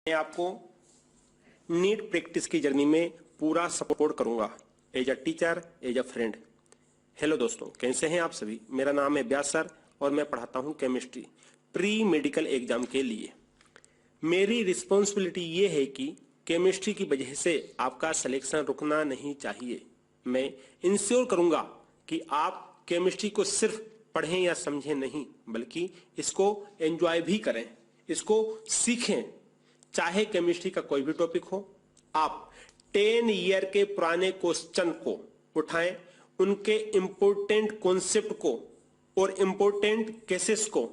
मैं आपको NEET practice की जर्नी में पूरा सपोर्ट करूंगा as a teacher, as a friend. Hello दोस्तों, कैसे हैं आप सभी। मेरा नाम है व्यास सर और मैं पढ़ाता हूं केमिस्ट्री प्री मेडिकल एग्जाम के लिए। मेरी रिस्पॉन्सिबिलिटी ये है कि केमिस्ट्री की वजह से आपका सिलेक्शन रुकना नहीं चाहिए। मैं इंश्योर करूंगा कि आप केमिस्ट्री को सिर्फ पढ़ें या समझें नहीं, बल्कि इसको एंजॉय भी करें, इसको सीखें। चाहे केमिस्ट्री का कोई भी टॉपिक हो, आप 10 ईयर के पुराने क्वेश्चन को उठाएं, उनके इंपॉर्टेंट कॉन्सेप्ट को और इंपॉर्टेंट केसेस को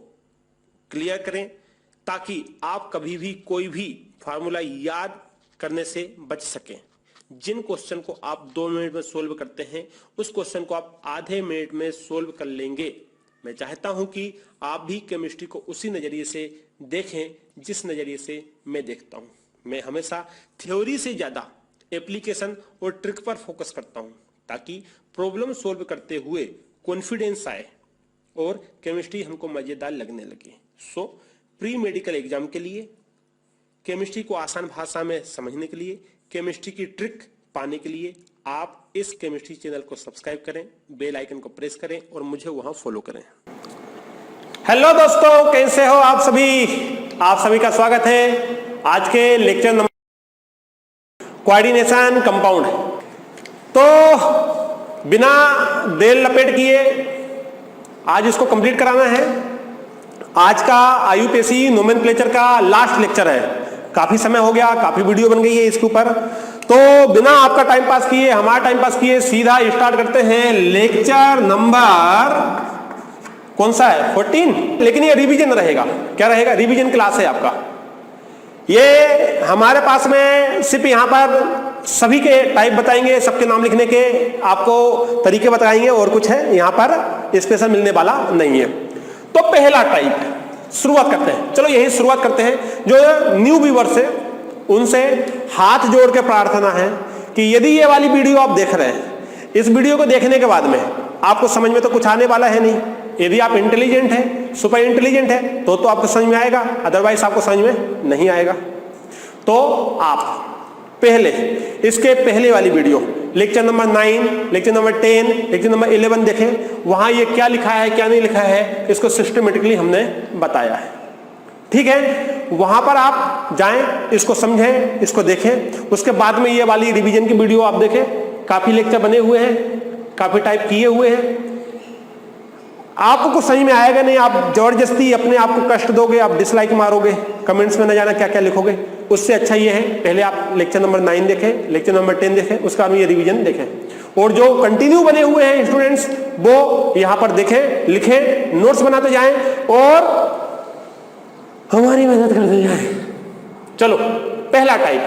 क्लियर करें, ताकि आप कभी भी कोई भी फार्मूला याद करने से बच सकें। जिन क्वेश्चन को आप 2 मिनट में सोल्व करते हैं, उस क्वेश्चन को आप आधे मिनट में सोल्व कर लेंगे। मैं चाहता हूं कि आप भी केमिस्ट्री को उसी नजरिए से देखें जिस नजरिए से मैं देखता हूं। मैं हमेशा थ्योरी से ज्यादा एप्लीकेशन और ट्रिक पर फोकस करता हूं, ताकि प्रॉब्लम सोल्व करते हुए कॉन्फिडेंस आए और केमिस्ट्री हमको मजेदार लगने लगे। सो प्री मेडिकल एग्जाम के लिए, केमिस्ट्री को आसान भाषा में समझने के लिए, केमिस्ट्री की ट्रिक पाने के लिए आप इस केमिस्ट्री चैनल को सब्सक्राइब करें, बेल आइकन को प्रेस करें और मुझे वहां फॉलो करें। हेलो दोस्तों, कैसे हो आप सभी। आप सभी का स्वागत है आज के लेक्चर नंबर कोऑर्डिनेशन कंपाउंड। तो बिना देर लपेट किए आज इसको कंप्लीट कराना है। आज का आईयूपीएससी नोमेनक्लेचर का लास्ट लेक्चर है। काफी समय हो गया, काफी वीडियो बन गई है इसके ऊपर, तो बिना आपका टाइम पास किए, हमारा टाइम पास किए, सीधा स्टार्ट करते हैं लेक्चर नंबर कौन सा है 14। लेकिन ये रिवीजन रहेगा। क्या रहेगा? रिवीजन क्लास है आपका। ये हमारे पास में सिर्फ यहाँ पर सभी के टाइप बताएंगे, सबके नाम लिखने के आपको तरीके बताएंगे, और कुछ है यहाँ पर स्पेशल मिलने वाला नहीं है। तो पहला टाइप शुरुआत करते हैं। चलो यही शुरुआत करते हैं। जो न्यू व्यूअर्स है उनसे हाथ जोड़ के प्रार्थना है कि यदि ये वाली वीडियो आप देख रहे हैं, इस वीडियो को देखने के बाद में आपको समझ में तो कुछ आने वाला है नहीं। यदि आप इंटेलिजेंट है, सुपर इंटेलिजेंट है, तो आपको समझ में आएगा, अदरवाइज आपको समझ में नहीं आएगा। तो आप पहले इसके पहले वाली video lecture number 9, lecture number 10, lecture number 11 देखें। वहां ये क्या लिखा है क्या नहीं लिखा है इसको सिस्टमेटिकली हमने बताया है। ठीक है, वहां पर आप जाएं, इसको समझें, इसको देखें। उसके बाद में ये वाली रिवीजन की वीडियो आप देखें। काफी लेक्चर बने हुए हैं, काफी टाइप किए हुए हैं। आपको कुछ समझ में आएगा नहीं, आप जबरदस्ती अपने आप को कष्ट दोगे, आप डिसलाइक मारोगे, कमेंट्स में न जाना क्या क्या लिखोगे। उससे अच्छा ये है पहले आप लेक्चर नंबर 9 देखें, लेक्चर नंबर 10 देखें, उसका ये रिवीजन देखें। और जो कंटिन्यू बने हुए हैं स्टूडेंट्स, वो यहां पर देखें, लिखें, नोट्स बनाते जाएं और हमारी मदद करते जाएं। चलो पहला टाइप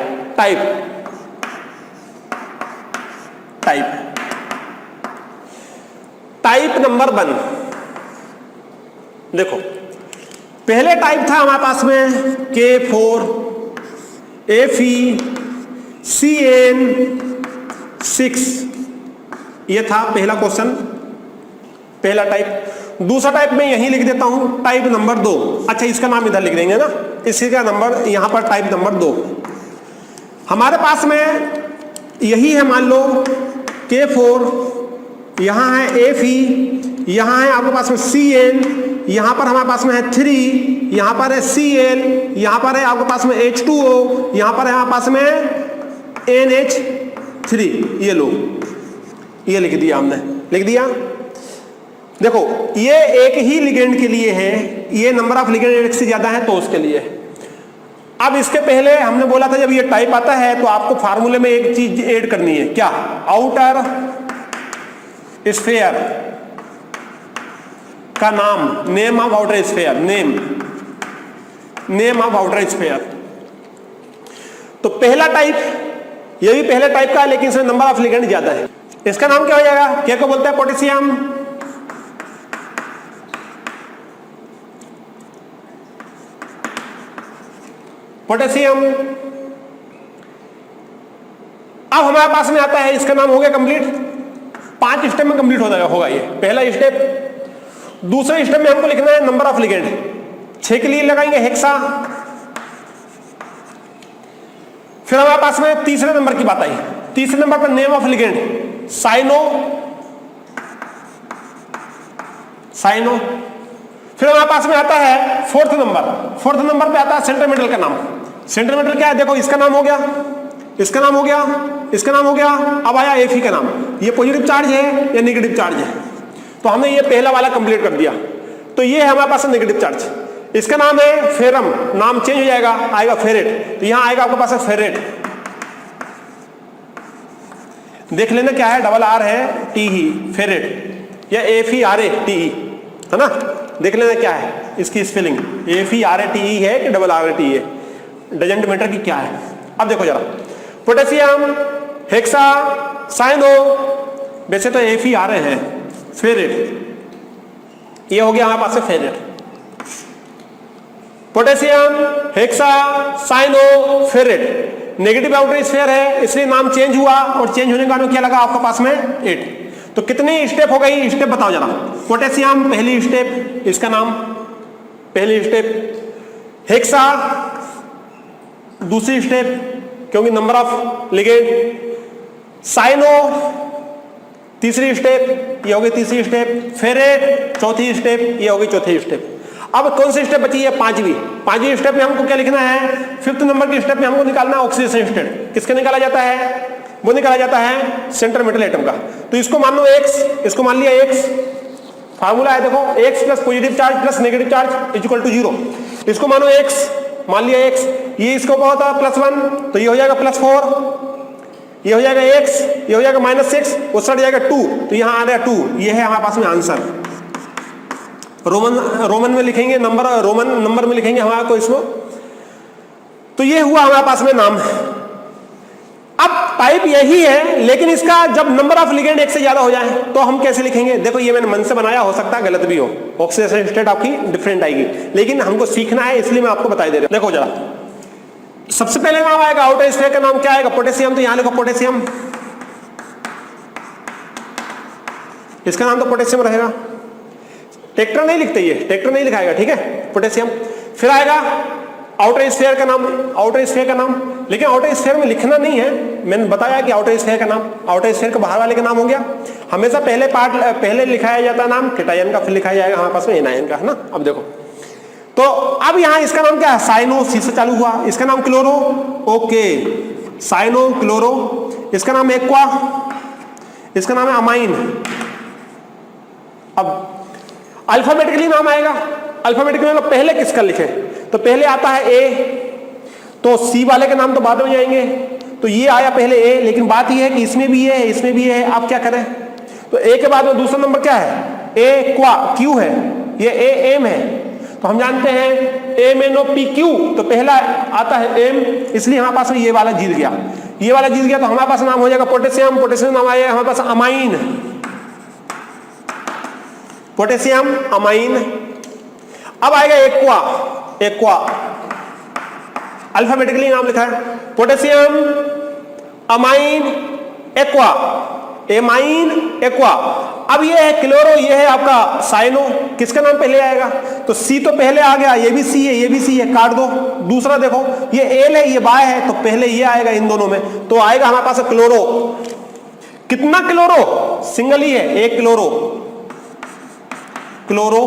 टाइप नंबर 1 देखो। पहले टाइप था हमारे पास में K4 FeCN6। ये था पहला क्वेश्चन, पहला टाइप। दूसरा टाइप में यहीं लिख देता हूं, टाइप नंबर 2। अच्छा, इसका नाम इधर लिख देंगे ना, इसी का नंबर यहां पर टाइप नंबर 2। हमारे पास में यही है, मान लो K4, यहां है Fe, यहां है आपके पास में Cn, यहां पर हमारे पास में है 3, यहां पर है Cl, यहां पर है आपके पास में H2O, यहां पर है हमारे पास में NH3। ये लो, ये लिख दिया हमने, लिख दिया। देखो ये एक ही लिगेंड के लिए है, ये नंबर ऑफ लिगेंड एक से ज्यादा है तो उसके लिए। अब इसके पहले हमने बोला था जब ये टाइप आता है तो आपको फार्मूले में एक चीज ऐड करनी है। क्या? आउटर स्फेयर का नाम, name of outer sphere, name of outer sphere. तो पहला टाइप, ये भी पहले टाइप का है लेकिन इसमें नंबर ऑफ लिगेंड ज्यादा है। इसका नाम क्या हो जाएगा? क्या को बोलते हैं? पोटेशियम। पोटेशियम। अब हमारे पास में आता है, इसका नाम हो गया कंप्लीट। 5 स्टेप में कंप्लीट होगा ये पहला स्टेप। दूसरे स्टेप में हमको लिखना है नंबर ऑफ लिगेंड। 6 के लिए लगाएंगे हेक्सा, फिर हमारे पास में तीसरे नंबर की बात आई। तीसरे नंबर पर नेम ऑफ लिगेंड साइनो। फिर हमारे पास में आता है फोर्थ नंबर पे आता है सेंट्रल मेटल का नाम। सेंट्रल मेटल क्या है? देखो इसका नाम हो गया, इसका नाम हो गया, इसका नाम हो गया, अब आया Fe का नाम। ये पॉजिटिव चार्ज है या नेगेटिव चार्ज है? तो हमने ये पहला वाला कंप्लीट कर दिया। तो ये है हमारे पास नेगेटिव चार्ज। इसका नाम है फेरम, नाम चेंज हो जाएगा, आएगा फेरेट। तो यहां आएगा आपके पास फेरेट। देख लेना क्या है, डबल आर है टी ही, फेरेट, या FERATE है ना। देख लेना क्या है इसकी स्पेलिंग, FERATE है कि डबल RATE है, डजेंट मैटर की क्या है। अब देखो जरा, पोटेशियम, हेक्सा, साइनो, वैसे तो FERA है, फेरेट, ये हो गया हमारे पास से ferrate. Potassium, hexa, cyano, ferrate, negative outer sphere है इसलिए नाम चेंज हुआ, और चेंज होने का क्या लगा आपके पास में 8। तो कितनी स्टेप हो गई, स्टेप बताओ जरा। पोटेशियम पहली स्टेप, इसका नाम पहली स्टेप, हेक्सा दूसरी स्टेप क्योंकि नंबर ऑफ लिगेंड, साइनो तीसरी स्टेप, ये होगी तीसरी स्टेप, फेरेट चौथी स्टेप, ये होगी चौथी स्टेप। अब कौन सी स्टेप बची है? पांचवी स्टेप में हमको क्या लिखना है? फिफ्थ नंबर की स्टेप में हमको निकालना है ऑक्सीडेशन स्टेट। किसके निकाला जाता है? वो निकाला जाता है सेंट्रल मेटल एटम का। तो इसको मान लो x, इसको मान लिया x, फार्मूला है देखो, x plus positive charge plus negative charge is equal to 0। इसको मानो x, मान लिया x, ये इसको क्या होता है +1, तो ये हो जाएगा +4, ये हो जाएगा x, ये हो जाएगा -6, उस साइड जाएगा 2, तो यहां आ गया 2। ये है हमारे पास में आंसर। रोमन में लिखेंगे नंबर, रोमन नंबर में लिखेंगे हमारे को इसको। तो ये हुआ हमारे पास में नाम। अब टाइप यही है, लेकिन इसका जब नंबर ऑफ लिगेंड एक से ज्यादा हो जाए तो हम कैसे लिखेंगे? देखो ये मैंने मन से बनाया, हो सकता है गलत भी हो, ऑक्सीडेशन स्टेट आपकी डिफरेंट आएगी, लेकिन हमको सीखना है इसलिए मैं आपको बता दे रहा हूं। देखो जरा, सबसे पहले नाम आएगा आउटर स्फीयर का नाम क्या आएगा? पोटेशियम। तो यहां लिखो पोटेशियम, इसका नाम तो पोटेशियम रहेगा। टेक्टर नहीं लिखते, ये टेक्टर नहीं लिखाएगा, ठीक है, पोटेशियम। फिर आएगा आउटर स्फीयर का नाम, आउटर स्फीयर का नाम, लेकिन आउटर स्फीयर में लिखना नहीं है, मैंने बताया कि आउटर स्फीयर का नाम, आउटर स्फीयर के बाहर वाले का नाम हो गया। हमेशा पहले लिखाया जाता है नाम केटायन का, फिर लिखाया जाएगा हमारे पास में एनायन का, है ना। अब देखो, तो अब यहां इसका नाम क्या है? साइनो, सी से चालू हुआ। इसका नाम क्लोरो, ओके, साइनो क्लोरो। इसका नाम एक्वा, इसका नाम है अमाइन। अब अल्फाबेटिकली नाम आएगा, अल्फाबेटिकली पहले किसका लिखे? तो पहले आता है ए, तो सी वाले के नाम तो बाद में जाएंगे। तो ये आया पहले ए, लेकिन बात ये है कि इसमें भी ये है, इसमें भी ये है। आप क्या करें? तो ए के बाद में दूसरा नंबर क्या है? ए क्वा, क्यू है, ये ए एम है। तो हम जानते हैं MNOPQ, तो पहला आता है एम, इसलिए हमारे पास में ये वाला जीत गया, ये वाला जीत गया। तो हमारे पास नाम हो जाएगा पोटेशियम, पोटेशियम नाम आएगा हमारे पास अमाइन, पोटेशियम अमाइन। अब आएगा एक्वा, एक्वा अल्फाबेटिकली नाम लिखा है, potassium amine aqua, amine aqua. अब ये है क्लोरो, ये है आपका साइनो। किसका नाम पहले आएगा? तो सी तो पहले आ गया, ये भी सी है, ये भी सी है, काट दो। दूसरा देखो, ये एल है, ये बाय है, तो पहले ये आएगा इन दोनों में, तो आएगा हमारे पास क्लोरो। कितना क्लोरो? सिंगल ही है, एक क्लोरो, क्लोरो।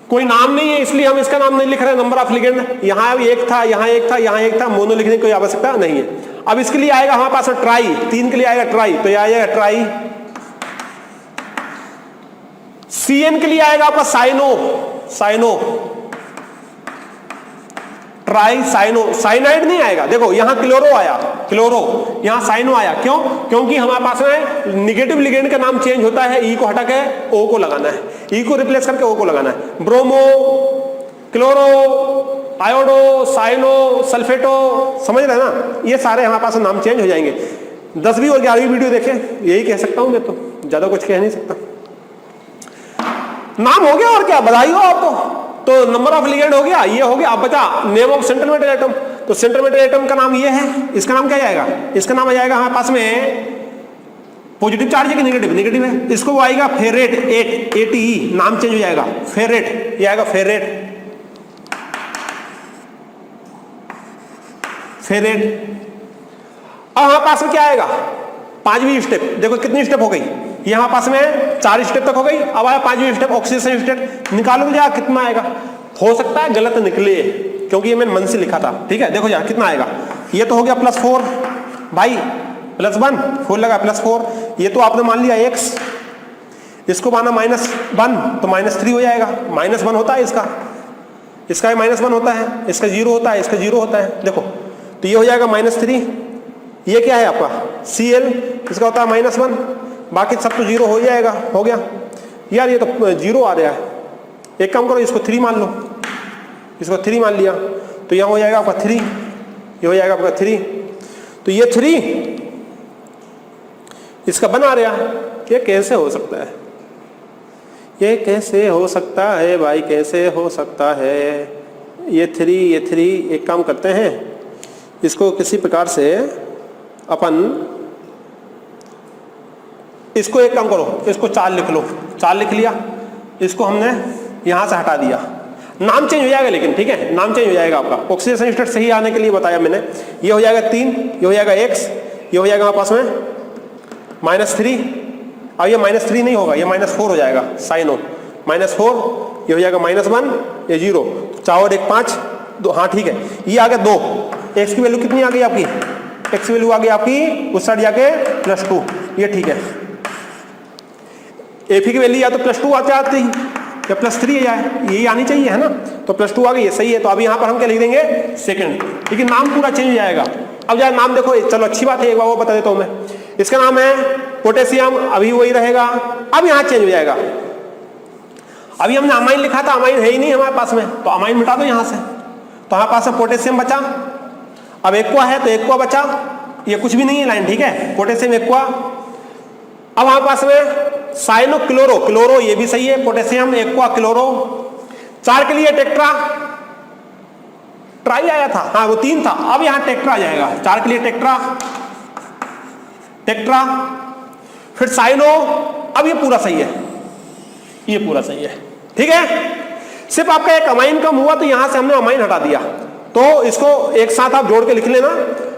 कोई नाम नहीं है इसलिए हम इसका नाम नहीं लिख रहे। नंबर ऑफ लिगेंड यहां एक था, यहां एक था, यहां एक था, मोनो लिखने की कोई आवश्यकता नहीं है। अब इसके लिए आएगा हमारे पास ट्राई, 3 के लिए आएगा ट्राई, तो यह आएगा ट्राई। CN के लिए आएगा आपका cyano, cyano, tri cyano. Cyanide नहीं आएगा, देखो यहां क्लोरो आया, क्लोरो, यहां साइनो आया। क्यों? क्योंकि हमारे पास में निगेटिव लिगेंड का नाम चेंज होता है, ई को हटा के ओ को लगाना है, ई को रिप्लेस करके ओ को लगाना है। ब्रोमो, क्लोरो, आयोडो, साइनो, सल्फेटो, समझ रहे हैं ना? ये सारे हमारे पास नाम चेंज हो जाएंगे। 10वीं और 11वीं वीडियो देखें, यही कह सकता हूं मैं, तो ज्यादा कुछ कह नहीं सकता। नाम हो गया और क्या, बधाई हो आपको। तो नंबर ऑफ लिगेंड हो गया, ये हो गया। अब बचा name of central metal atom. तो सेंट्रल मेटल एटम का नाम ये है, इसका नाम क्या जाएगा? इसका नाम आ जाएगा हमारे पास में पॉजिटिव चार्ज है कि नेगेटिव? नेगेटिव है, इसको वो आएगा फेरेट, 8 ATE, नाम चेंज हो जाएगा, फेरेट, ये आएगा फेरेट। फेरेट। अब हमारे पास में क्या आएगा, पांचवी स्टेप, देखो कितनी स्टेप हो गई, ये हमारे पास में 4 स्टेप तक हो गई। अब आया पांचवी स्टेप, ऑक्सीडेशन स्टेट, निकालो तो कितना आएगा। हो सकता है गलत निकले, क्योंकि ये मैंने मन से लिखा था, ठीक है। देखो यार कितना आएगा, ये तो हो गया +4 भाई, +1 4 लगा +4, ये तो आपने मान लिया x, इसको माना -1 तो -3 हो जाएगा। -1 होता है इसका -1 होता है, इसका 0 होता है, इसका 0 होता है। देखो तो ये हो जाएगा -3, ये क्या है आपका Cl, इसका होता है -1, बाकी सब तो 0 हो जाएगा। हो गया यार, ये तो 0 आ रहा है। एक काम करो, इसको 3 मान लो, इसको 3 मान लिया तो यहाँ हो जाएगा आपका 3, ये हो जाएगा आपका 3, तो ये 3 इसका बना रहा है। ये कैसे हो सकता है, ये कैसे हो सकता है भाई, कैसे हो सकता है। ये 3 एक काम करते हैं, इसको किसी प्रकार से अपन, इसको एक काम करो, इसको 4 लिख लो, 4 लिख लिया, इसको हमने यहां से हटा दिया, नाम चेंज हो जाएगा लेकिन, ठीक है, नाम चेंज हो जाएगा आपका। ऑक्सीडेशन स्टेट सही आने के लिए बताया मैंने। ये हो जाएगा 3, ये हो जाएगा x, ये हो जाएगा हमारे पास में -3, अब ये -3 नहीं होगा, ये -4 हो जाएगा, साइन हो -4, ये हो जाएगा -1, ये 0, 4 और 1 5, 2, हाँ ठीक है। ये आ गया 2, x की वैल्यू कितनी आ गई आपकी, x की वैल्यू आ गई आपकी उस साइड जाके +2, ये ठीक है। Fe की वैल्यू या तो +2 आ जाती या +3 जाए, यही आनी चाहिए है ना, तो +2 आ गई, ये सही है। तो अब यहाँ पर हम क्या लिख देंगे, सेकंड, लेकिन नाम पूरा चेंज हो जाएगा। अब यार नाम देखो, चलो अच्छी बात है, एक बार वो बता देता हूँ मैं। इसका नाम है पोटेशियम, अभी वही रहेगा, अब यहाँ चेंज हो जाएगा। अभी हमने अमाइन लिखा था, अमाइन है ही नहीं हमारे पास में, तो अमाइन मिटा दो यहाँ से, तो हमारे पास में पोटेशियम बचा। अब एक्वा है तो एक्वा बचा, ये कुछ भी नहीं है लाइन, ठीक है, पोटेशियम एक्वा। अब हमारे पास में साइनो क्लोरो, क्लोरो ये भी सही है, पोटेशियम एक्वा क्लोरो। 4 के लिए टेट्रा, ट्राई आया था, हाँ वो 3 था, अब यहाँ टेट्रा आ जाएगा। 4 के लिए टेट्रा, टेट्रा, फिर साइनो, अब ये पूरा सही है, ये पूरा सही है, ठीक है। सिर्फ आपका एक अमाइन कम हुआ तो यहां से हमने अमाइन हटा दिया, तो इसको एक साथ आप जोड़ के लिख लेना,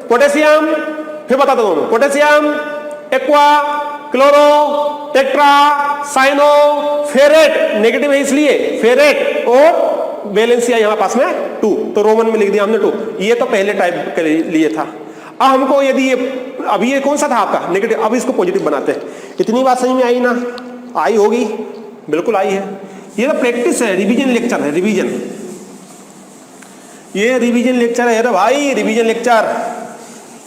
पोटेशियम, फिर बताता हूं मैं, potassium aqua chloro tetra cyano ferrate, negative है इसलिए फेरेट, और वैलेंसिया यहाँ पास में 2, तो रोमन में लिख दिया हमने 2। ये तो पहले टाइप के लिए था। अब हमको यदि ये, अभी ये कौन सा था आपका नेगेटिव, अब इसको पॉजिटिव बनाते हैं। इतनी बात समझ में आई ना, आई होगी, बिल्कुल आई है। ये तो प्रैक्टिस है, रिवीजन लेक्चर है, रिवीजन, ये रिवीजन लेक्चर है भाई, रिवीजन लेक्चर।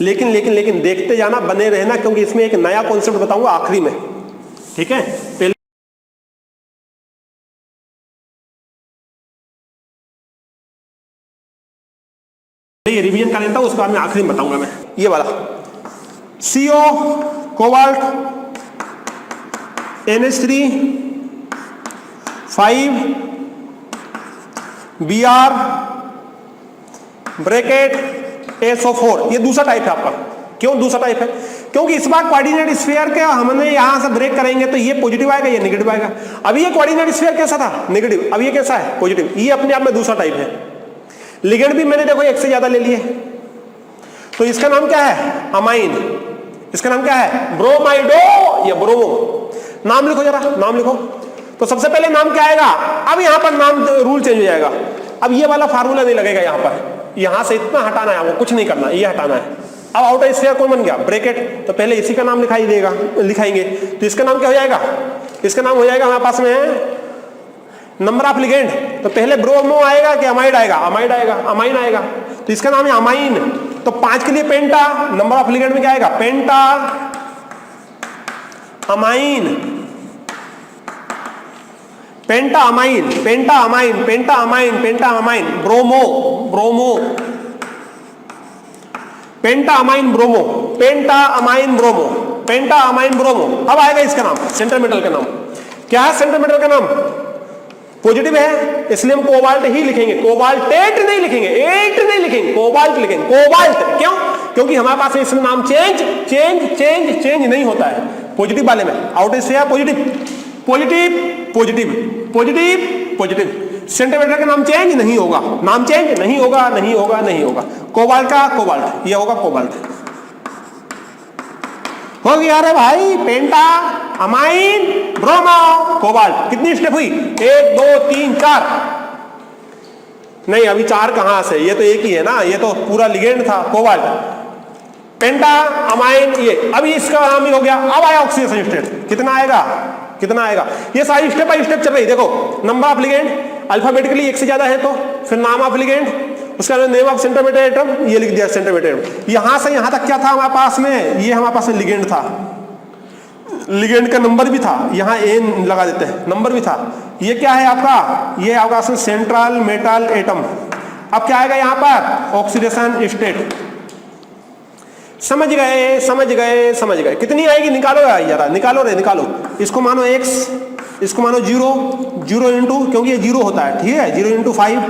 लेकिन लेकिन लेकिन देखते जाना, बने रहना, क्योंकि इसमें एक नया कॉन्सेप्ट बताऊंगा आखिरी में, ठीक है। पहले ये रिवीजन कर लेता हूं, उसके बाद में आखिरी में बताऊंगा मैं। ये वाला CO cobalt NH3 5 Br bracket SO4, ये दूसरा टाइप है आपका। क्यों दूसरा टाइप है, क्योंकि इस बार कोऑर्डिनेट स्फीयर के हमने यहां से ब्रेक करेंगे तो ये पॉजिटिव आएगा, ये नेगेटिव आएगा। अभी ये कोऑर्डिनेट स्फीयर कैसा था, नेगेटिव, अब ये कैसा है, पॉजिटिव। ये अपने आप में दूसरा टाइप है। लिगेंड भी मैंने देखो एक से ज्यादा ले लिए, तो इसका नाम क्या है, अमाइन। इसका नाम क्या है, ब्रोमाइडो या ब्रोमो। नाम लिखो जरा, नाम लिखो। तो सबसे पहले नाम क्या आएगा, अब यहां पर नाम रूल चेंज हो जाएगा। अब ये वाला फार्मूला नहीं लगेगा यहां पर, यहां से इतना हटाना है, वो कुछ नहीं करना, ये हटाना है। अब आउटर स्फीयर कौन बन गया, ब्रैकेट, तो पहले इसी का नाम लिखाई देगा, लिखाएंगे। तो इसका नाम क्या हो जाएगा, इसका नाम हो जाएगा हमारे पास में नंबर ऑफ लिगेंड। तो पहले ब्रोमो आएगा कि अमाइड आएगा, अमाइड आएगा, अमाइन आएगा, तो इसका नाम है अमाइन। तो 5 के लिए पेंटा, नंबर ऑफ लिगेंड में क्या आएगा, पेंटा अमाइन, पेंटा अमाइन, पेंटा अमाइन, पेंटा अमाइन, पेंटा अमाइन, ब्रोमो, ब्रोमो, पेंटा अमाइन ब्रोमो, पेंटा अमाइन ब्रोमो, पेंटा अमाइन ब्रोमो। अब आएगा इसका नाम, सेंटर मेटल का नाम क्या है, सेंटर मेटल का नाम पॉजिटिव है, इसलिए हम कोबाल्ट ही लिखेंगे, कोबाल्टेट नहीं लिखेंगे, एट नहीं लिखेंगे, कोबाल्ट लिखेंगे, कोबाल्ट। क्यों, क्योंकि हमारे पास इसमें नाम चेंज चेंज चेंज चेंज नहीं होता है पॉजिटिव वाले में। आउट से positive positive positive positive positive, centimetre का नाम चेंज नहीं होगा, नाम चेंज नहीं होगा, नहीं होगा, नहीं होगा। कोबाल्ट का कोबाल्ट, ये होगा कोबाल्ट। हो गया रे भाई, पेंटा अमाइन ब्रोमो कोबाल्ट। कितनी स्टेप हुई? 1 2 3 4। नहीं अभी 4 कहां से, ये तो एक ही है ना, ये तो पूरा लिगेंड था कोबाल्ट, पेंटा अमाइन ये। अभी इसका नाम ही हो गया। अब आया ऑक्सीडेशन स्टेट, कितना आएगा, कितना आएगा? ये सारी स्टेप बाय स्टेप चल रही। देखो नंबर ऑफ लिगेंड अल्फाबेटिकली एक से ज्यादा है तो फिर नाम ऑफ लिगेंड, उसका नेम ऑफ सेंटीमीटर एटम, ये लिख दिया सेंटीमीटर एटम। यहां से यहां तक क्या था हमारे पास में? ये हमारे पास में लिगेंड था, लिगेंड का नंबर भी था, यहां एन लगा देते हैं, नंबर भी था। ये क्या है आपका? ये आपका सेंट्रल मेटल एटम। अब क्या आएगा यहां पर? Oxidation state. समझ गए, समझ गए, समझ गए। कितनी आएगी निकालो यार, जरा निकालो रे, निकालो। इसको मानो x, इसको मानो 0, 0 इंटू, क्योंकि ये 0 होता है, ठीक है, 0 इंटू 5।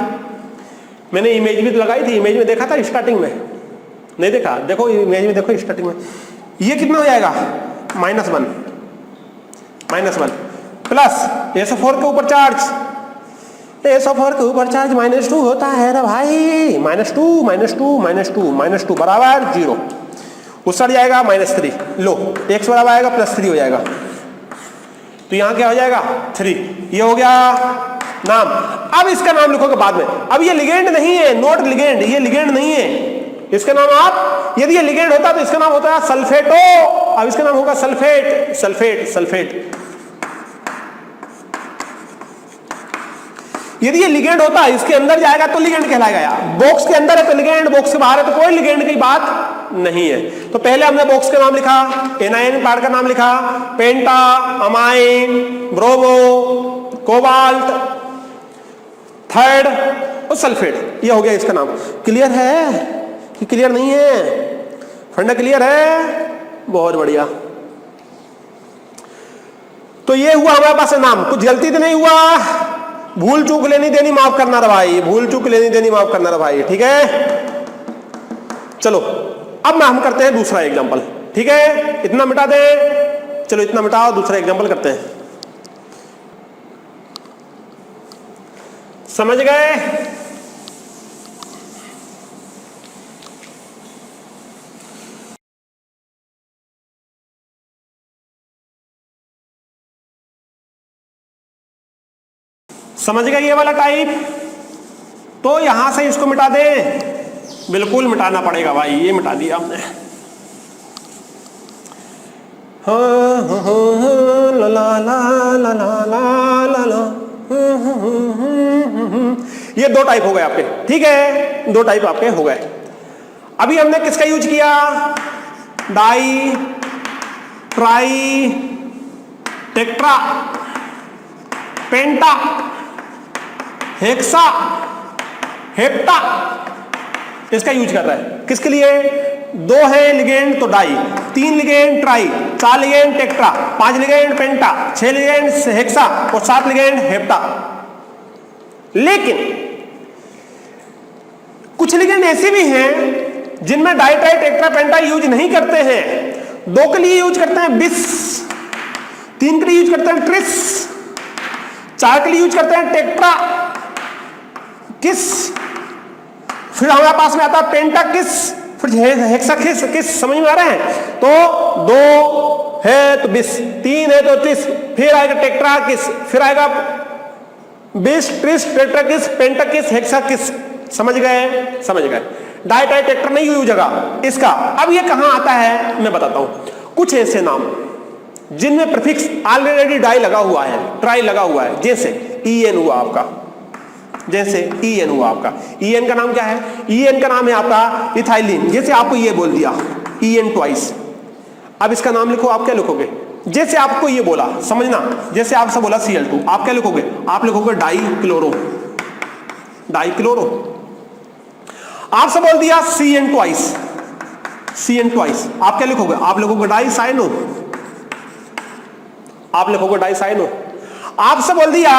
मैंने इमेज भी तो लगाई थी, इमेज में देखा था स्टार्टिंग में, नहीं देखा? देखो इमेज में देखो स्टार्टिंग में। ये कितना हो जाएगा? -1, -1 प्लस SO4 के ऊपर चार्ज, SO4 के ऊपर चार्ज -2 होता है रे भाई, -2 -2 -2 -2 बराबर 0। उस सड़ जाएगा -3। लो x बराबर आएगा +3 हो जाएगा, तो यहां क्या हो जाएगा? 3। ये हो गया नाम। अब इसका नाम लिखोगे बाद में। अब ये लिगेंड नहीं है, नॉट लिगेंड, ये लिगेंड नहीं है। इसका नाम आप, यदि ये लिगेंड होता तो इसका नाम होता है सल्फेटो। अब इसका नाम होगा सल्फेट, सल्फेट, सल्फेट। यदि ये लिगेंड होता है, इसके अंदर जाएगा तो लिगेंड कहलाएगा यार। बॉक्स के अंदर है तो लिगेंड, बॉक्स के बाहर है तो कोई लिगेंड की बात नहीं है। तो पहले हमने बॉक्स का नाम लिखा, एनायन पार्ट का नाम लिखा, पेंटा अमाइन ब्रोमो कोबाल्ट, थर्ड और सल्फेट। ये हो गया इसका नाम। क्लियर है कि क्लियर नहीं है? फंडा क्लियर है? बहुत बढ़िया। तो ये हुआ हमारे पास नाम। कुछ गलती तो नहीं हुआ? भूल चूक लेनी देनी माफ करना रे भाई, भूल चूक लेनी देनी माफ करना रे भाई, ठीक है। चलो अब हम करते हैं दूसरा एग्जांपल, ठीक है। इतना मिटा दें, चलो इतना मिटाओ, दूसरा एग्जांपल करते हैं। समझ गए? समझ गए ये वाला टाइप? तो यहां से इसको मिटा दें, बिल्कुल मिटाना पड़ेगा भाई, ये मिटा दिया हमने। ला ला ला ला ला ला ला। ये 2 टाइप हो गए आपके, ठीक है, 2 टाइप आपके हो गए। अभी हमने किसका यूज किया? Di, tri, tetra, penta, hexa, hepta, इसका यूज कर रहा है। किसके लिए? 2 है लिगेंड तो di, 3 ligand tri, 4 ligand tetra, 5 ligand penta, 6 ligand hexa और 7 लिगेंड हेप्टा। लेकिन कुछ लिगेंड ऐसे भी हैं जिनमें डाई, ट्राई, टेट्रा, पेंटा यूज नहीं करते हैं। 2 के लिए यूज करते हैं बिस, 3 के लिए यूज करते हैं ट्रिस, 4 के लिए यूज करते हैं टेट्रा किस, फिर हमारे पास में आता है पेंटा किस, फिर हेक्सा किस। किस समझ में आ रहा है? तो 2 है तो बिस, 3 है तो ट्रिस, फिर आएगा टेट्रा किस, फिर आएगा बिस, ट्रिस, टेट्रा किस, पेंटा किस, हेक्सा किस। समझ गए? समझ गए। डाई, ट्राई, टेट्रा नहीं यूज होगा इसका। अब ये कहां आता है मैं बताता हूं। कुछ ऐसे नाम जिनमें प्रीफिक्स ऑलरेडी डाई लगा हुआ है, ट्राई लगा हुआ है, जैसे EN हुआ आपका, जैसे EN हुआ आपका। EN का नाम क्या है? EN का नाम है आपका इथाइलिन। जैसे आपको ये बोल दिया EN ट्वाइस, अब इसका नाम लिखो। आप क्या लिखोगे? जैसे आपको ये बोला, समझना, जैसे आपसे बोला Cl2, आप क्या लिखोगे? आप लिखोगे डाई क्लोरो, डाई क्लोरो। आपसे बोल दिया CN ट्वाइस, CN ट्वाइस, आप क्या लिखोगे? आप लिखोगे डाई साइनो, आप लिखोगे डाई साइनो। आपसे बोल दिया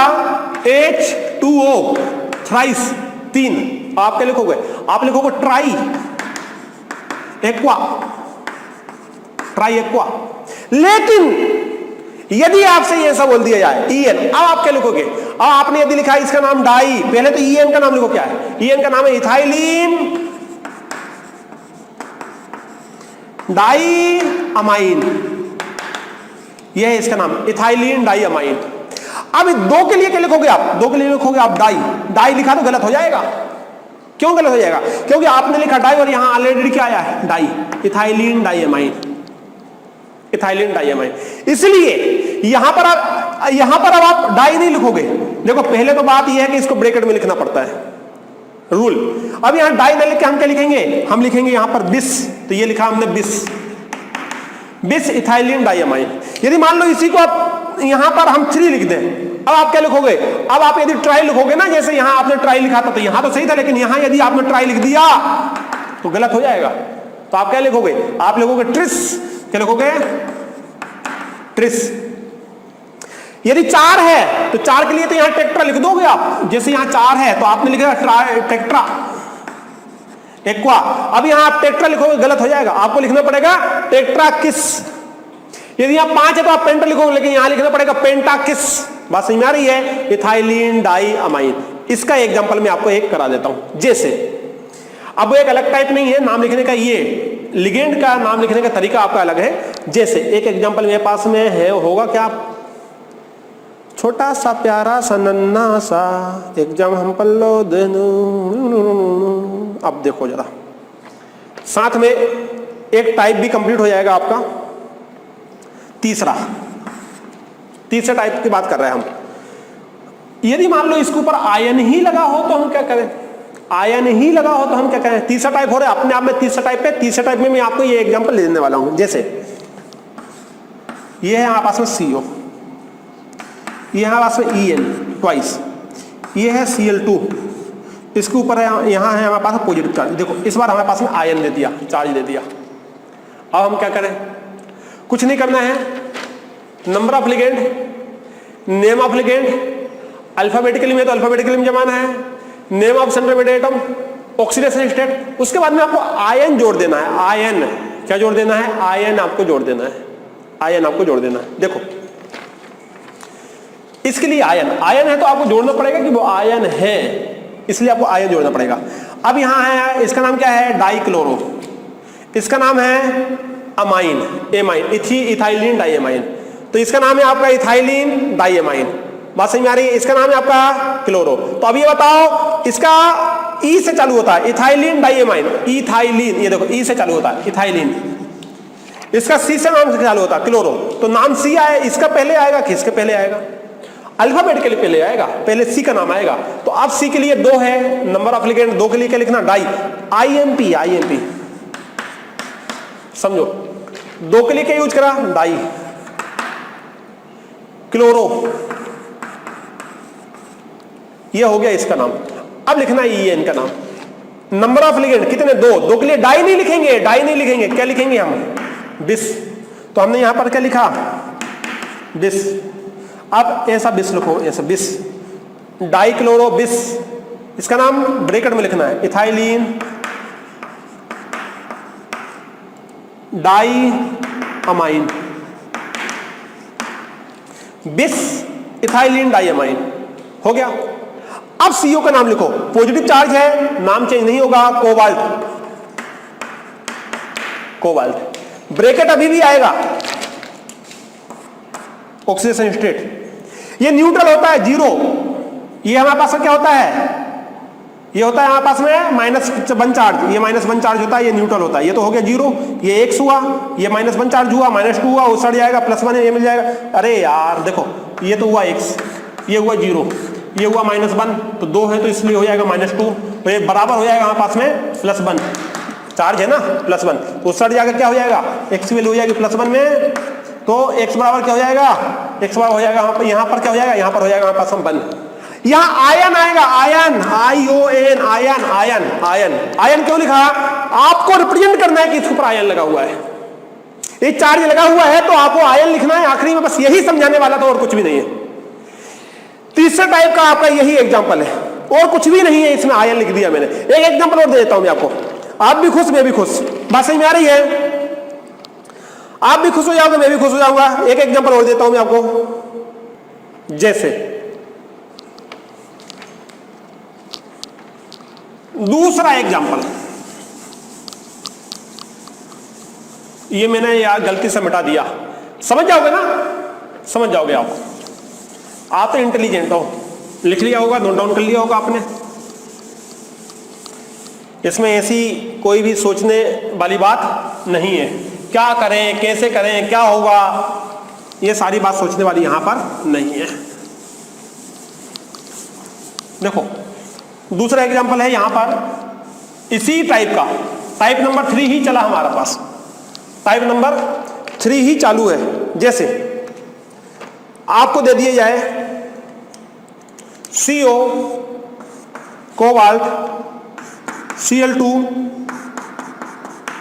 H2O थ्राइस, 3, आप क्या लिखोगे? आप लिखोगे ट्राई एक्वा, ट्राई एक्वा। लेकिन यदि आपसे ये ऐसा बोल दिया जाए EN, अब आप क्या लिखोगे? अब आपने यदि लिखा इसका नाम डाई, पहले तो ईएन का नाम लिखो, क्या है ईएन का नाम है इथाइलिन डाई अमाइन, यह है इसका नाम इथाइलिन डाई अमाइन। अब दो के लिए क्या लिखोगे आप, दो के लिए लिखोगे आप डाई, डाई लिखा तो गलत हो जाएगा। क्यों गलत हो जाएगा, क्योंकि आपने लिखा डाई और यहां ऑलरेडी क्या आया है di, ethylene di amine, ethylene di amine. इसलिए यहां पर अब आप डाई नहीं लिखोगे। देखो पहले तो बात यह है कि इसको ब्रैकेट में लिखना पड़ता है, रूल। अब यहां डाई ना लिख के हम क्या लिखेंगे, हम लिखेंगे यहां पर बिस, तो ये लिखा हमने बिस, बिस इथाइलिन डाई अमाइन। यदि मान लो इसी को आप यहां पर हम 3 लिख दें, अब आप क्या लिखोगे, अब आप यदि ट्राई लिखोगे ना, जैसे यहां आपने ट्राई लिखा था तो यहां तो सही था, लेकिन यहां यदि आपने ट्राई लिख दिया तो गलत हो जाएगा। तो आप क्या लिखोगे, आप लिखोगे ट्रिस, क्या लिखोगे ट्रिस। यदि 4 है तो 4 के लिए तो यहां टेक्ट्रा लिख दोगे आप, जैसे यहां 4 है तो आपने लिखा टेक्ट्रा एक्वा। अब यहां आप टेक्ट्रा लिखोगे गलत हो जाएगा, आपको लिखना पड़ेगा टेक्ट्रा किस। यदि यहां 5 है तो आप पेंटा लिखोगे, लेकिन यहां लिखना पड़ेगा पेंटा किस। बात समझ में आ रही है, इथाइलिन डाई अमाइन। इसका एग्जांपल मैं आपको एक करा देता हूं। जैसे अब वो एक अलग टाइप नहीं है नाम लिखने का, ये लिगेंड का नाम लिखने का तरीका आपका अलग है। जैसे एक एग्जांपल मेरे पास में है, होगा क्या, छोटा सा प्यारा सा नन्ना सा एग्जांपल लो देनो। अब देखो जरा, साथ में एक टाइप भी कंप्लीट हो जाएगा आपका, तीसरा टाइप की बात कर रहे हैं हम। यदि मान लो इसके ऊपर आयन ही लगा हो तो हम क्या करें, आयन ही लगा हो तो हम क्या करें, तीसरा टाइप हो रहा है अपने आप में। तीसरा टाइप पे, तीसरे टाइप में मैं आपको ये एग्जांपल ले देने वाला हूं। जैसे ये है हमारे पास में CO, ये है हमारे पास में EN ट्वाइस, ये है Cl2, इसके ऊपर है यहां है हमारे पास पॉजिटिव चार्ज। देखो इस बार हमारे पास में आयन दे दिया, चार्ज दे दिया। अब हम क्या करें, कुछ नहीं करना है, number of ligand, name of ligand, alphabetically में तो अल्फाबेटिकली में जमाना है, name of central atom, oxidation state. उसके बाद में आपको आयन जोड़ देना है। आयन क्या जोड़ देना है, आयन आपको जोड़ देना है, आयन आपको जोड़ देना है। देखो इसके लिए आयन है तो आपको जोड़ना पड़ेगा कि वो आयन है, इसलिए आपको आयन जोड़ना पड़ेगा। अब यहां है, इसका नाम क्या है डाइक्लोरो, इसका नाम है अमाइन, एमाइन, इथाइलिन डाइअमाइन। तो इसका नाम है आपका इथाइलिन डाइअमाइन। बात समझ में आ रही है, इसका नाम है आपका क्लोरो। तो अब ये बताओ, इसका ई से चालू होता है, इथाइलिन डाइअमाइन, इथाइलिन, ये देखो ई से चालू होता है इथाइलिन। इसका सी से नाम से चालू होता है क्लोरो। तो नाम सी आए, इसका पहले आएगा, किसके पहले आएगा, अल्फाबेट के लिए पहले आएगा, पहले सी का नाम आएगा। तो अब सी के लिए 2 है, नंबर ऑफ लिगेंड 2 के लिए क्या लिखना, डाई, IMP, IMP समझो। 2 के लिए क्या यूज करा, डाई, क्लोरो, ये हो गया इसका नाम। अब लिखना है EN का नाम। नंबर ऑफ लिगेंड कितने, 2 के लिए डाई नहीं लिखेंगे, डाई नहीं लिखेंगे, क्या लिखेंगे हम, बिस। तो हमने यहां पर क्या लिखा, बिस। अब ऐसा बिस लिखो, ऐसा बिस, डाइक्लोरो बिस। इसका नाम ब्रैकेट में लिखना है, इथाइलिन डाई अमाइन, बिस इथाइलिन डाइअमाइन, हो गया। अब CO का नाम लिखो, पॉजिटिव चार्ज है, नाम चेंज नहीं होगा, कोबाल्ट, कोबाल्ट। ब्रैकेट अभी भी आएगा, ऑक्सीडेशन स्टेट। ये न्यूट्रल होता है 0। ये हमारे पास क्या होता है, ये होता है हमारे पास में -1 चार्ज, ये -1 चार्ज होता है, ये न्यूट्रल होता है। ये तो हो गया 0, ये X हुआ, ये -1 चार्ज हुआ, -2 हुआ, वो सड़ जाएगा, +1 है, ये मिल जाएगा। अरे यार देखो, ये तो हुआ X, ये हुआ 0, ये हुआ -1, तो 2 है तो इसलिए हो जाएगा -2, तो ये बराबर हो जाएगा हमारे पास में +1 चार्ज है ना, +1, तो सड़ जाकर क्या हो जाएगा, X की वैल्यू हो जाएगी +1 में, तो X बराबर क्या हो जाएगा, X बराबर हो जाएगा यहाँ पर क्या हो जाएगा, यहाँ पर हो जाएगा हमारे पास 1। यहाँ आयन आएगा, ion, ION, ion, ion, ion. Ion क्यों लिखा, आपको रिप्रेजेंट करना है कि इसके ऊपर आयन लगा हुआ है, ये चार्ज लगा हुआ है तो आपको आयन लिखना है आखिरी में, बस यही समझाने वाला था और कुछ भी नहीं है। तीसरे टाइप का आपका यही एग्जांपल है, और कुछ भी नहीं है, इसमें आयन लिख दिया मैंने। एक एग्जांपल और दे देता हूं मैं आपको, आप भी खुश मैं भी खुश, बात सही में आ रही है, आप भी खुश हो जाओगे मैं भी खुश हो जाऊंगा। एक एग्जांपल और देता हूं मैं आपको, जैसे दूसरा एग्जाम्पल, ये मैंने यार गलती से मिटा दिया, समझ जाओगे ना, समझ जाओगे आप तो इंटेलिजेंट हो, लिख लिया होगा, नोट डाउन कर लिया होगा आपने। इसमें ऐसी कोई भी सोचने वाली बात नहीं है, क्या करें, कैसे करें, क्या होगा, ये सारी बात सोचने वाली यहां पर नहीं है। देखो दूसरा एग्जांपल है यहां पर इसी टाइप का, टाइप नंबर 3 ही चला हमारे पास, टाइप नंबर 3 ही चालू है। जैसे आपको दे दिए जाए CO कोबाल्ट Cl2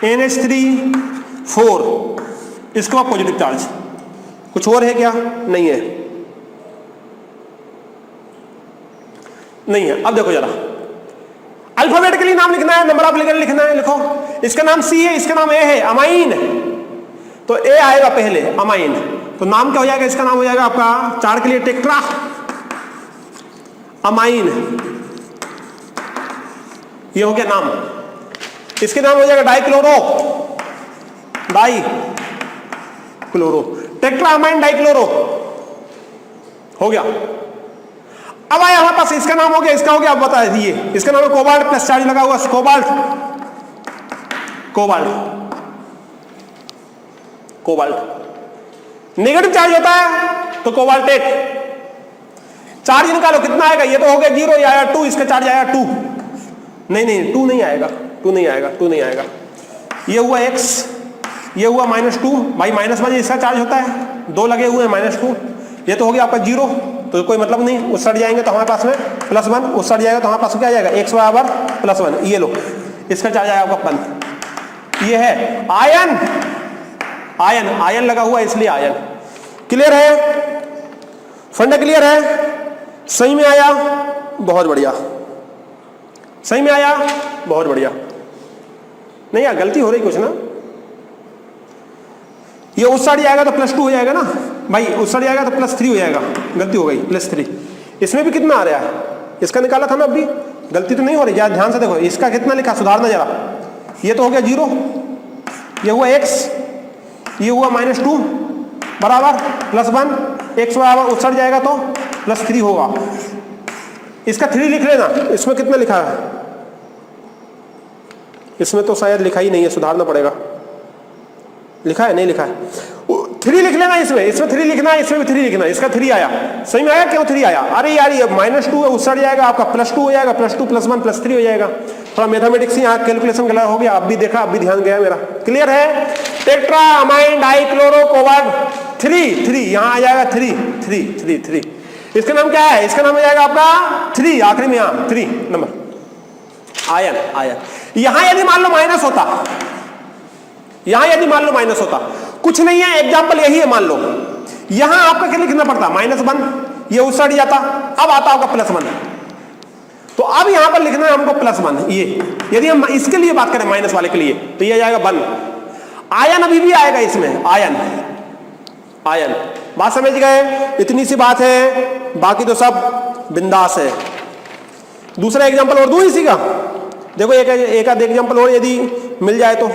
NH3 4, इसका पॉजिटिव चार्ज, कुछ और है क्या? नहीं है, नहीं है। अब देखो जरा, अल्फाबेटिकली नाम लिखना है, नंबर ऑफ एलिमेंट लिखना है, लिखो। इसका नाम C है, इसका नाम A है, अमाइन, तो A आएगा पहले, अमाइन, तो नाम क्या हो जाएगा? इसका नाम हो जाएगा आपका, चार के लिए टेट्रा अमाइन, ये हो गया नाम। इसके नाम हो जाएगा dichloro, dichloro, tetra amine dichloro, हो गया। अब आया हमारे पास, इसका नाम हो गया, इसका हो गया। अब बता दीजिए, इसका नाम है कोबाल्ट प्लस चार्ज लगा हुआ, cobalt, cobalt, cobalt. Negative charge होता है तो कोबाल्टेट, चार्ज निकालो कितना आएगा? ये तो हो गया 0, ये आया 2, इसका चार्ज आया 2, नहीं 2 नहीं आएगा, 2 नहीं आएगा, 2 नहीं आएगा। ये हुआ x, ये हुआ -2, भाई -1 इसका चार्ज होता है, 2 लगे हुए हैं -2, ये तो हो गया आपका 0, तो कोई मतलब नहीं, उस सट जाएंगे तो हमारे पास में +1, उस सट जाएगा तो हमारे पास क्या आ जाएगा? x बराबर +1, ये लो, इसका चार्ज आएगा आपका 1। ये है आयन, आयन, आयन लगा हुआ इसलिए आयन। क्लियर है? फंडा क्लियर है? सही में आया? बहुत बढ़िया, सही में आया, बहुत बढ़िया। नहीं यार गलती हो रही कुछ ना, ये उस साइड जाएगा तो +2 हो जाएगा ना भाई, उस साइड जाएगा तो +3 हो जाएगा, गलती हो गई, +3। इसमें भी कितना आ रहा है? इसका निकाला था ना अभी, गलती तो नहीं हो रही, यार ध्यान से देखो, इसका कितना लिखा, सुधारना जरा। ये तो हो गया 0, ये हुआ x, ये हुआ -2 बराबर +1, x बराबर उस साइड जाएगा तो +3 होगा। इसका 3 लिख लेना, इसमें कितना लिखा है? इसमें तो शायद लिखा ही नहीं है, सुधारना पड़ेगा। लिखा है? नहीं लिखा है, 3 लिख लेना, इसमें 3 लिखना है, इसमें भी 3 लिखना है। इसका 3 आया, सही में आया? क्यों 3 आया? अरे यार ये -2 है, उस साइड जाएगा आपका +2 हो जाएगा, +2 +1 +3 हो जाएगा। थोड़ा मैथमेटिक्स यहाँ कैलकुलेशन गलत हो गया, अब भी देखा, अब भी ध्यान गया मेरा। क्लियर है? टेट्रा अमाइन डाइक्लोरो कोबाल्ट 3 यहाँ आ जाएगा, 3। इसका नाम क्या है? इसका नाम हो जाएगा आपका 3, आखिरी में यहाँ 3 नंबर, आयन, आयन। यहां यदि मान लो माइनस होता, यहां यदि मान लो माइनस होता, कुछ नहीं है, एग्जांपल यही है, मान लो यहां आपका क्या लिखना पड़ता? -1, ये उस साइड जाता, अब आता होगा +1, तो अब यहां पर लिखना है हमको +1। ये यदि हम इसके लिए बात करें, माइनस वाले के लिए, तो ये जाएगा 1। आयन अभी भी आएगा इसमें, आयन, आयन। बात समझ गए? इतनी सी बात है, बाकी तो सब बिंदास है। दूसरा एग्जांपल और दूं इसी का, देखो एक आध एग्जांपल और यदि मिल जाए तो।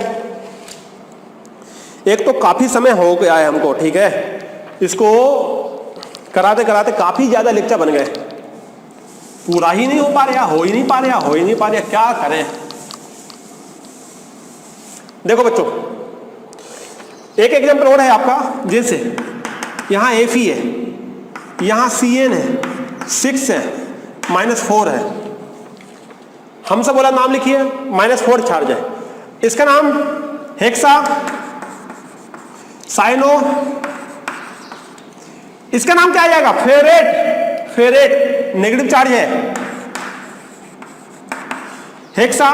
एक तो काफी समय हो गया है हमको, ठीक है, इसको कराते कराते काफी ज्यादा लेक्चर बन गए, पूरा ही नहीं हो पा रहा, हो ही नहीं पा रहा, क्या करें। देखो बच्चों, एक एग्जांपल और है आपका, जैसे यहां Fe है, यहां Cn है, 6 है, -4 है, हमसे बोला नाम लिखिए, -4 चार्ज है, इसका नाम हेक्सा साइनो, इसका नाम क्या आ जाएगा? फेरेट, फेरेट नेगेटिव चार्ज है, हेक्सा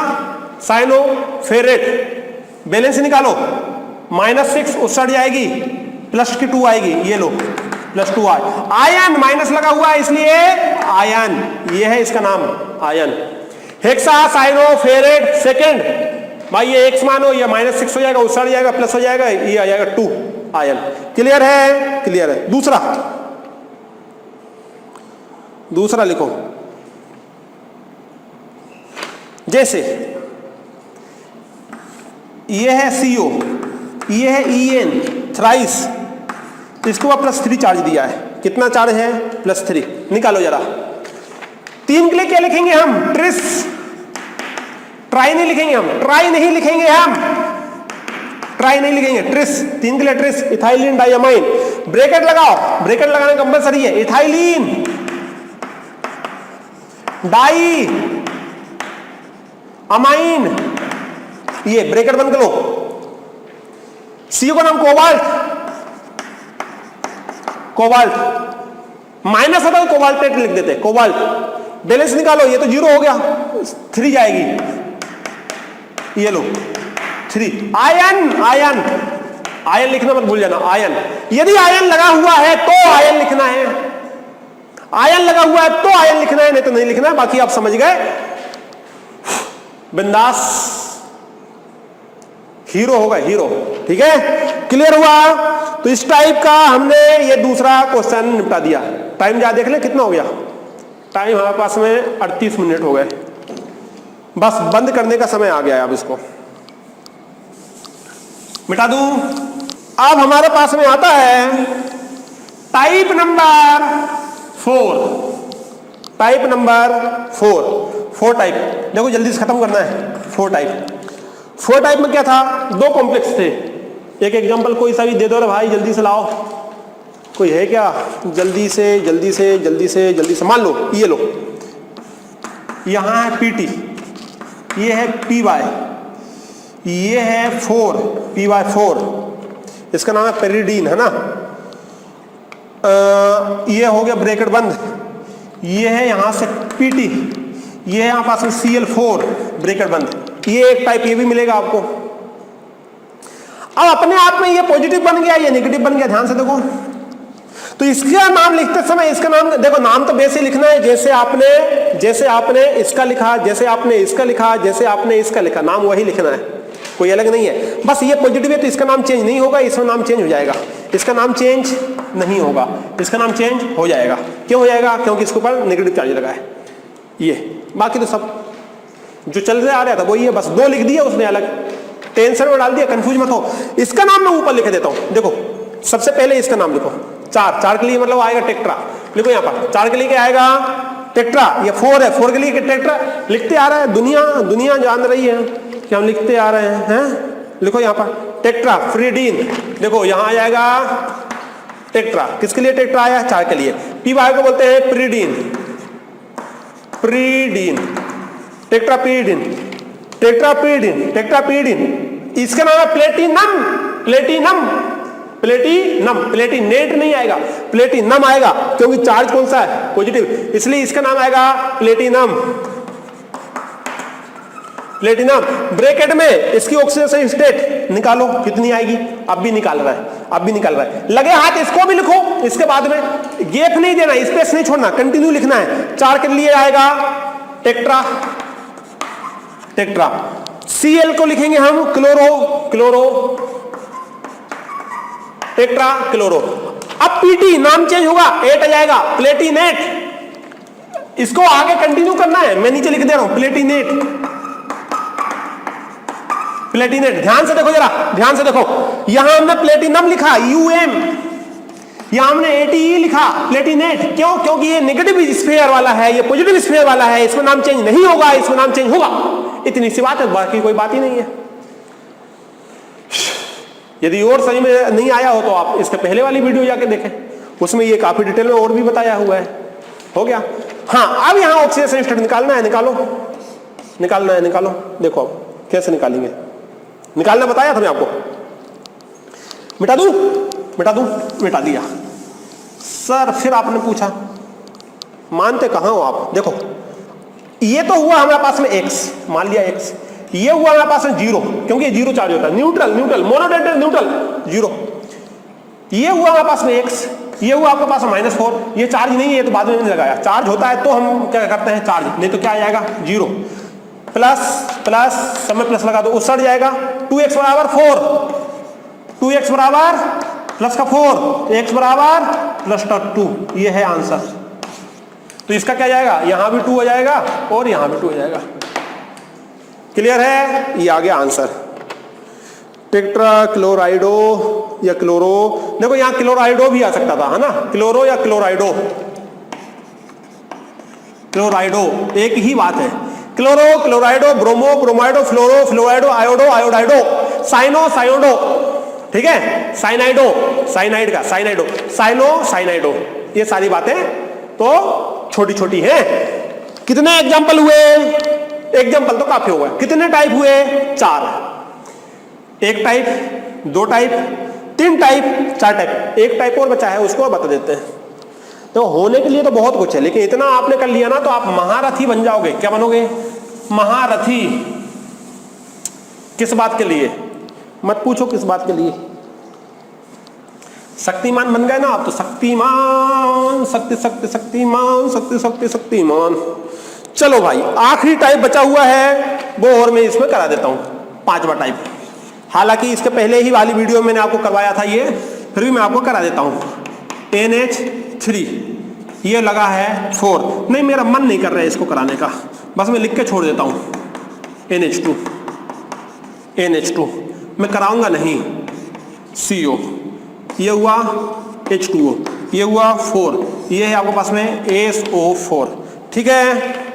साइनो फेरेट। बैलेंस निकालो, -6 उस साइड जाएगी, +2 आएगी, ये लो +2 आयन, माइनस लगा हुआ है इसलिए आयन, ये है इसका नाम ion. Hexa cyano ferrate second, भाई ये x मानो, ये -6 हो जाएगा, उस साइड जाएगा, प्लस हो जाएगा, ये आ जाएगा 2 आयन। क्लियर है? क्लियर है। दूसरा लिखो, जैसे ये है CO, ये है EN थ्राइस, इसको +3 चार्ज दिया है। कितना चार्ज है? +3। निकालो जरा। 3 के लिए क्या लिखेंगे हम? ट्रिस। ट्राई नहीं लिखेंगे हम, ट्राई नहीं लिखेंगे हम, ट्राई नहीं लिखेंगे, ट्रिस। 3 के लिए ट्रिस, इथाइलिन डाइअमाइन। ब्रैकेट लगाओ, ब्रैकेट लगाना कंपलसरी है। इथाइलिन डाई अमाइन, ये ब्रैकेट बंद करो। CO का नाम कोबाल्ट, कोबाल्ट। माइनस होता है कोबाल्टेट लिख देते, कोबाल्ट। बैलेंस निकालो, ये तो 0 हो गया, 3 जाएगी। ये लो 3। आयन, आयन, आयन लिखना मत भूल जाना, आयन। यदि आयन लगा हुआ है तो आयन लिखना है, आयन लगा हुआ है तो आयन लिखना है, नहीं तो नहीं लिखना है। बाकी आप समझ गए, बिंदास। हीरो होगा, हीरो। ठीक है, क्लियर हुआ? तो इस टाइप का हमने ये दूसरा क्वेश्चन निपटा दिया। टाइम ज्यादा देख ले, कितना हो गया टाइम? हमारे पास में 38 मिनट हो गए। बस बंद करने का समय आ गया है। अब इसको मिटा दूं। अब हमारे पास में आता है type number 4। Type number 4 type. देखो जल्दी से खत्म करना है। 4 टाइप में क्या था? 2 कॉम्प्लेक्स थे। एक एग्जांपल कोई सा भी दे दो रे भाई, जल्दी से लाओ। कोई है क्या? जल्दी से मान लो, ये लो, यहां है PT, ये है PY, ये है 4 PY4, इसका नाम है पेरिडीन, है ना। ये हो गया ब्रैकेट बंद। ये है यहां से PT, ये है यहां पास में Cl4 ब्रैकेट बंद। ये एक टाइप ये भी मिलेगा आपको। अब अपने आप में ये पॉजिटिव बन गया, ये नेगेटिव बन गया। ध्यान से देखो, तो इसका नाम लिखते समय इसका नाम देखो, नाम तो वैसे लिखना है जैसे आपने इसका लिखा, जैसे आपने इसका लिखा, जैसे आपने इसका लिखा, नाम वही लिखना है, कोई अलग नहीं है। बस ये पॉजिटिव है तो इसका नाम चेंज नहीं होगा, इसका नाम चेंज हो जाएगा। इसका नाम चेंज नहीं होगा, इसका नाम चेंज हो जाएगा। क्यों हो जाएगा? क्योंकि इसके ऊपर नेगेटिव चार्ज लगा है। ये बाकी तो सब जो चल रहा आ रहा था वही है, बस 2 लिख दिया उसने अलग, टेंशन में डाल दिया, कंफ्यूज मत हो। इसका नाम मैं ऊपर लिख देता हूं। देखो सबसे पहले इसका नाम लिखो, 4 के लिए मतलब आएगा टेक्ट्रा। लिखो यहाँ पर 4 के लिए क्या आएगा? टेक्ट्रा। ये 4 है, 4 के लिए टेक्ट्रा लिखते आ रहा है। दुनिया जान रही है कि हम लिखते आ रहे हैं। लिखो यहाँ पर टेक्ट्रा फ्रीडीन। देखो यहाँ आ जाएगा टेक्ट्रा। किसके लिए टेक्ट्रा आया? 4 के लिए। PY को बोलते हैं प्रीडीन, प्रीडीन, टेट्रापीडिन, टेट्रापीडिन, टेट्रापीडिन। इसका नाम है प्लेटिनम, प्लेटिनम, प्लेटिनम। प्लेटिनेट नहीं आएगा, प्लेटिनम आएगा, क्योंकि चार्ज कौन सा है? पॉजिटिव, इसलिए इसका नाम आएगा प्लेटिनम, प्लेटिनम। ब्रैकेट में इसकी ऑक्सीडेशन स्टेट निकालो, कितनी आएगी? अब भी निकाल रहा है, अब भी निकाल रहा है। लगे हाथ इसको भी लिखो, इसके बाद में गैप नहीं देना, स्पेस नहीं छोड़ना, कंटिन्यू लिखना है। 4 के लिए आएगा टेक्ट्रा, टेक्ट्रा। Cl को लिखेंगे हम क्लोरो, क्लोरो, टेक्ट्रा क्लोरो। अब PT नाम चेंज होगा, 8 आ जाएगा, प्लेटिनेट। इसको आगे कंटिन्यू करना है, मैं नीचे लिख दे रहा हूं प्लेटिनेट, प्लेटिनेट। ध्यान से देखो जरा, ध्यान से देखो, यहां हमने प्लेटिनम लिखा UM, यहां हमने ATE लिखा प्लेटिनेट। क्यों? क्योंकि ये नेगेटिव स्फीयर वाला है, ये पॉजिटिव स्फीयर वाला है, इसमें नाम चेंज नहीं होगा, इसमें नाम चेंज होगा। इतनी सी बात है, बाकी कोई बात ही नहीं है। यदि और सही में नहीं आया हो तो आप इसके पहले वाली वीडियो जाके देखें, उसमें ये काफी डिटेल में और भी बताया हुआ है। हो गया? हाँ, अब यहां ऑक्सीडेशन स्टेट निकालना है, निकालो, निकालना है, निकालो। देखो अब कैसे निकालेंगे, निकालना बताया था मैं आपको। मिटा दूं, मिटा दूं, मिटा दिया। सर फिर आपने पूछा, मानते कहां हो आप? देखो ये तो हुआ हमारे पास में x, मान लिया x। ये हुआ हमारे पास में 0, क्योंकि ये 0 चार्ज होता है। Neutral, neutral, monodentate neutral, 0। ये हुआ हमारे पास में x, ये हुआ आपके पास में -4। ये चार्ज नहीं है तो बाद में नहीं लगाया, चार्ज होता है तो हम क्या करते हैं चार्ज, नहीं तो क्या आ जाएगा 0। प्लस प्लस, सब में प्लस लगा दो, उसड़ जाएगा। 2x बराबर 4, 2x बराबर प्लस का 4, x बराबर प्लस का 2। ये है आंसर। तो इसका क्या जाएगा? यहां भी 2 हो जाएगा और यहां भी 2 हो जाएगा। क्लियर है? ये आ गया आंसर। टेट्रा क्लोराइडो या क्लोरो, देखो यहां क्लोराइडो भी आ सकता था, है ना, क्लोरो या क्लोराइडो, क्लोराइडो एक ही बात है। क्लोरो, क्लोराइडो, ब्रोमो, ब्रोमाइडो, फ्लोरो, फ्लोराइडो, आयोडो, आयोडाइडो, साइनो, साइनोडो, ठीक है, साइनाइडो, साइनाइड का साइनाइडो, साइनो, साइनाइडो, ये सारी बातें तो छोटी छोटी हैं। कितने एग्जाम्पल हुए? एग्जाम्पल तो काफी हो गए। कितने टाइप हुए? 4। एक टाइप, 2 टाइप, 3 टाइप, 4 टाइप। एक टाइप और बचा है, उसको बता देते हैं। तो होने के लिए तो बहुत कुछ है, लेकिन इतना आपने कर लिया ना तो आप महारथी बन जाओगे। क्या बनोगे? महारथी। किस बात के लिए? मत पूछो किस बात के लिए। शक्तिमान बन गए ना आप तो, शक्तिमान, शक्ति शक्ति शक्तिमान, शक्ति शक्ति शक्तिमान। चलो भाई, आखिरी टाइप बचा हुआ है, वो और मैं इसमें करा देता हूं, 5वां टाइप। हालांकि इसके पहले ही वाली वीडियो में मैंने आपको करवाया था ये, फिर भी मैं आपको करा देता हूं। NH3, ये लगा है 4। नहीं, मेरा मन नहीं कर रहा है इसको कराने का, बस मैं लिख के छोड़ देता हूं। NH2, NH2 मैं कराऊंगा नहीं। CO, ये हुआ H2O, ये हुआ 4, ये है आपके पास में SO4, ठीक है।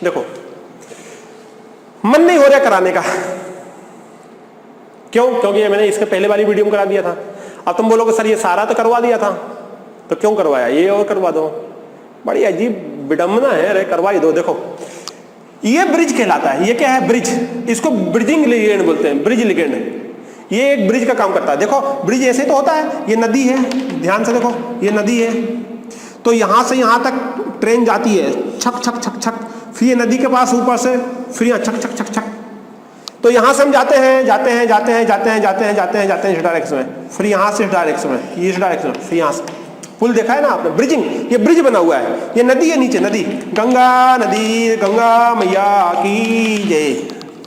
देखो, मन नहीं हो रहा कराने का, क्यों? क्योंकि ये मैंने इसके पहले वाली वीडियो में करा दिया था। अब तुम बोलोगे सर ये सारा तो करवा दिया था, तो क्यों करवाया? ये और करवा दो। बड़ी अजीब विडंबना है, अरे करवा ही दो। देखो, ये ब्रिज कहलाता है। ये क्या है? ब्रिज। इसको ब्रिजिंग लिगेंड बोलते हैं, ब्रिज लिगेंड। ये एक ब्रिज का काम करता है। देखो, ब्रिज ऐसे तो होता है, ये नदी है, ध्यान से देखो, ये नदी है, तो यहां से यहां तक ट्रेन जाती है, छक छक छक छक, फिर ये नदी के पास ऊपर से फिर यहाँ छक छक छक छक, तो यहां से हम जाते हैं जाते हैं जाते हैं जाते हैं जाते हैं जाते हैं जाते हैं इस डायरेक्शन में, फिर यहां से इस डायरेक्शन में, ये इस डायरेक्शन में, फिर यहां से। पुल देखा है ना आपने? ब्रिजिंग, ये ब्रिज बना हुआ है। ये नदी है, नीचे नदी, गंगा नदी, गंगा मैया की जय,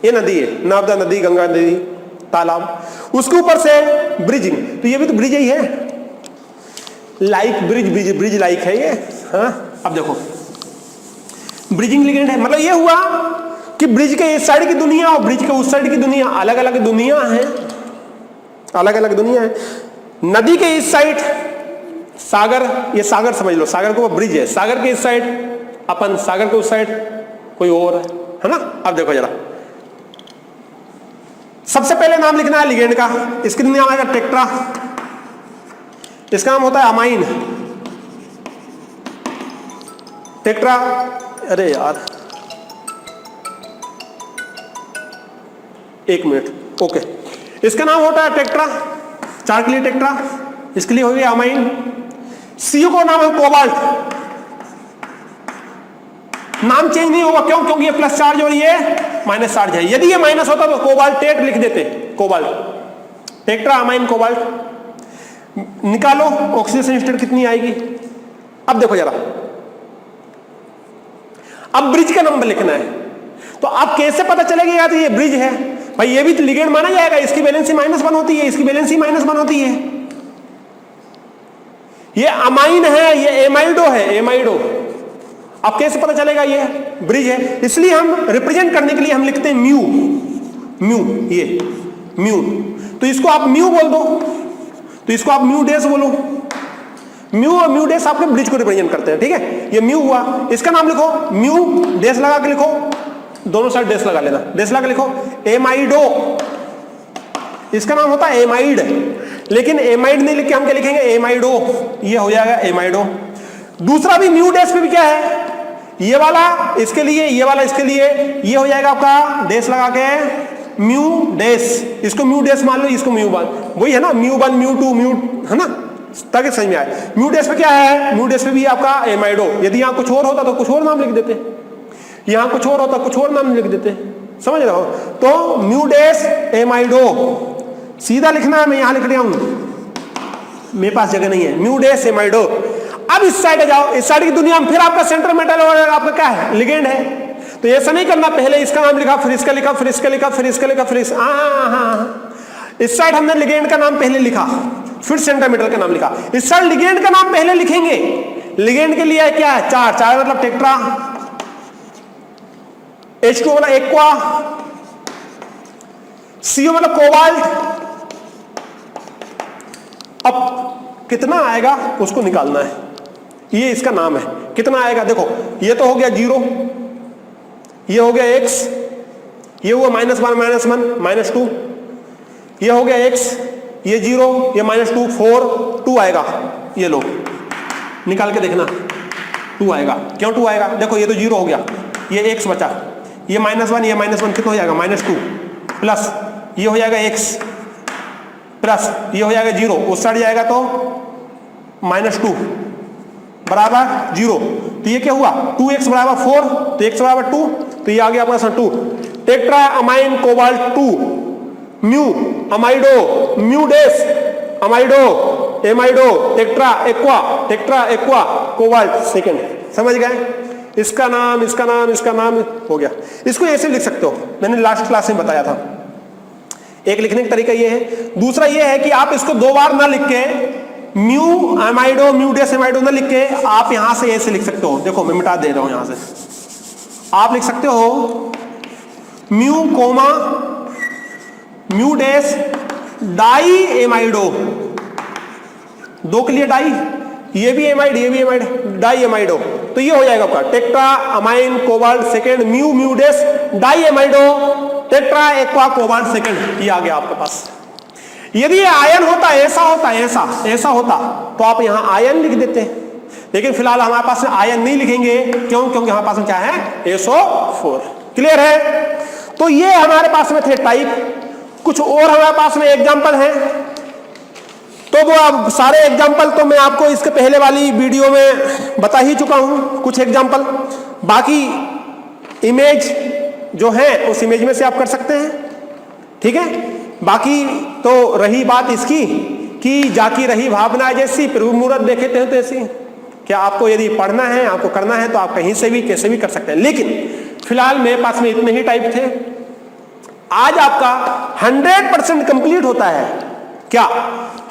ये नदी है, नर्मदा नदी, गंगा नदी, तालाब, उसके ऊपर से ब्रिजिंग। तो ये भी तो ब्रिज ही है, like bridge, bridge bridge like है ये। हाँ, अब देखो, ब्रिजिंग लिगेंड है, मतलब ये हुआ कि ब्रिज के इस साइड की दुनिया और ब्रिज के उस साइड की दुनिया अलग अलग दुनिया है, अलग अलग दुनिया है। नदी के इस साइड सागर, ये सागर समझ लो, सागर के ऊपर ब्रिज है, सागर के इस साइड अपन, सागर के उस साइड कोई और है ना। अब देखो जरा, सबसे पहले नाम लिखना है लिगेंड का। इसका नाम आएगा टेट्रा, इसका नाम होता है अमाइन, टेट्रा। अरे यार, एक मिनट, ओके। इसका नाम होता है टेट्रा, 4 के लिए टेट्रा, इसके लिए हो गया अमाइन। CO का नाम है कोबाल्ट, नाम चेंज नहीं होगा, क्यों? क्योंकि ये प्लस चार्ज और ये माइनस चार्ज है। यदि ये माइनस होता तो कोबाल्टेट लिख देते, कोबाल्ट, टेट्रा अमाइन कोबाल्ट। निकालो ऑक्सीडेशन स्टेट कितनी आएगी। अब देखो जरा, अब ब्रिज का नंबर लिखना है, तो अब कैसे पता चलेगा तो ये ब्रिज है भाई, ये भी तो लिगेंड माना जाएगा, इसकी वैलेंसी -1 होती है, इसकी वैलेंसी -1 होती है। ये अमाइन है, ये एमाइडो है, एमाइडो। अब कैसे पता चलेगा ये ब्रिज है? इसलिए हम रिप्रेजेंट करने के लिए हम लिखते हैं म्यू, म्यू, ये म्यू, तो इसको आप म्यू बोल दो, तो इसको आप म्यू डैश बोलो। म्यू और म्यू डैश आपके ब्रिज को रिप्रेजेंट करते हैं, ठीक है। ये म्यू हुआ, इसका नाम लिखो, म्यू डैश लगा के लिखो, दोनों साइड डैश लगा लेना, डैश लगा के लिखो एमाइडो, इसका नाम होता है एमाइड, लेकिन एमाइड नहीं लिख के हम क्या लिखेंगे? एमाइडो, ये हो जाएगा एमाइडो। दूसरा भी म्यू डैश पे भी क्या है, ये वाला इसके लिए, ये वाला इसके लिए, ये हो जाएगा आपका डैश लगा के म्यू डैश, इसको म्यू डैश मान लो, इसको म्यू 1, वही है ना, म्यू 1 म्यू 2 म्यू, है ना, ताकि समझ में आए। म्यू डैश पे क्या है? म्यू डैश पे भी आपका एमाइडो। यदि यहाँ कुछ और होता तो कुछ और नाम लिख देते, यहाँ कुछ और होता कुछ और नाम लिख देते, समझ रहे हो? तो म्यू डैश एमाइडो सीधा लिखना है, मैं यहां लिख रहा हूं, मेरे पास जगह नहीं है। Mu dash amido. अब इस साइड जाओ, इस साइड की दुनिया में फिर आपका सेंटर मेटल और आपका क्या है? लिगेंड है। तो ऐसा नहीं करना, पहले इसका नाम लिखा, फिर इसका लिखा, फिर इसका लिखा, फिर इसका लिखा, फिर इस साइड हमने लिगेंड का नाम पहले लिखा, फिर सेंटर मेटल का नाम लिखा। इस साइड लिगेंड का नाम पहले लिखेंगे। लिगेंड के लिए क्या है? 4 मतलब टेट्रा, H2O मतलब एक्वा, CO मतलब कोबाल्ट। अब कितना आएगा उसको निकालना है, ये इसका नाम है। कितना आएगा देखो, ये तो हो गया 0, ये हो गया x, ये हुआ -1 -1 -2, ये हो गया x, ये 0, ये -2 4, 2 आएगा। ये लो निकाल के देखना, 2 आएगा। क्यों 2 आएगा? देखो ये तो 0 हो गया, ये x बचा, ये -1, ये -1 कितना हो जाएगा -2, प्लस ये हो जाएगा x, प्लस ये हो जाएगा 0, उस साइड जाएगा तो -2 बराबर 0। तो ये क्या हुआ, 2x बराबर 4, तो x बराबर 2, तो ये आ गया अपना 2। Tetra amine cobalt 2, mu amido, mu des amido, amido, tetra aqua cobalt second. समझ गए? इसका नाम इसका नाम इसका नाम हो गया। इसको ऐसे लिख सकते हो, मैंने लास्ट क्लास में बताया था। एक लिखने का तरीका ये है। दूसरा ये है कि आप इसको 2 बार ना लिख के म्यू एमाइडो, म्यू डेस एमाइडो ना लिख के आप यहां से ऐसे लिख सकते हो। देखो मैं मिटा दे रहा हूं, यहां से आप लिख सकते हो mu coma mu des di एमाइडो, 2 के लिए डाई, ये भी एमाइड ये भी एमाइड, डाई एमाइडो। तो ये हो जाएगा आपका tetra amine cobalt second, mu mu des di amido, tetra aqua cobalt second. ये आ गया आपके पास। यदि आयन होता, ऐसा होता, ऐसा होता तो आप यहां आयन लिख देते, लेकिन फिलहाल हमारे पास आयन नहीं लिखेंगे। क्यों? क्योंकि हमारे पास क्या है, SO4। क्लियर है? तो ये हमारे पास में थे टाइप। कुछ और हमारे पास में एग्जांपल हैं, तो वो अब सारे एग्जांपल तो मैं आपको इसके पहले वाली वीडियो में बता ही चुका हूं, कुछ एग्जांपल। बाकी इमेज जो है उस इमेज में से आप कर सकते हैं, ठीक है। बाकी तो रही बात इसकी कि जाकी रही भावना जैसी, प्रभु मूरत देखे थे तैसी। क्या आपको यदि पढ़ना है, आपको करना है, तो आप कहीं से भी कैसे भी कर सकते हैं। लेकिन फिलहाल मेरे पास में इतने ही टाइप थे। आज आपका 100% कंप्लीट होता है। क्या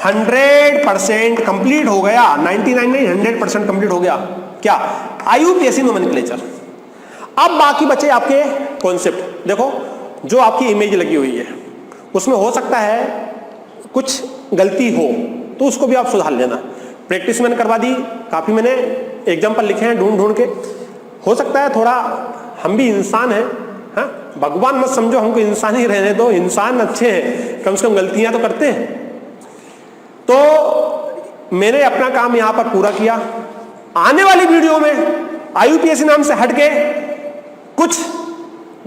100% कंप्लीट हो गया? 99 नहीं, 100% कंप्लीट हो गया। क्या? IUPAC nomenclature. अब बाकी बचे आपके कॉन्सेप्ट। देखो जो आपकी इमेज लगी हुई है उसमें हो सकता है कुछ गलती हो, तो उसको भी आप सुधार लेना। प्रैक्टिस मैंने करवा दी, काफी मैंने एग्जाम्पल लिखे हैं ढूंढ के। हो सकता है थोड़ा, हम भी इंसान हैं, हाँ, भगवान मत समझो हमको, इंसान ही रहने दो। इंसान अच्छे हैं, कम से कम गलतियां तो करते हैं। तो मैंने अपना काम यहां पर पूरा किया। आने वाली वीडियो में IUPAC नाम से हटके कुछ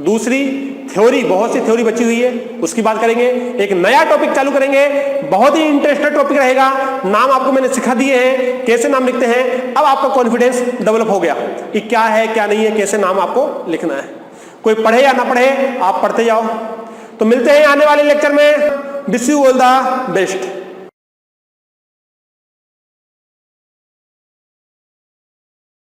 दूसरी थ्योरी, बहुत सी थ्योरी बची हुई है, उसकी बात करेंगे। एक नया टॉपिक चालू करेंगे, बहुत ही इंटरेस्टेड टॉपिक रहेगा। नाम आपको मैंने सिखा दिए हैं, कैसे नाम लिखते हैं। अब आपका कॉन्फिडेंस डेवलप हो गया कि क्या है क्या नहीं है, कैसे नाम आपको लिखना है। कोई पढ़े या ना पढ़े, आप पढ़ते जाओ। तो मिलते हैं आने वाले लेक्चर में। Wish you all the best.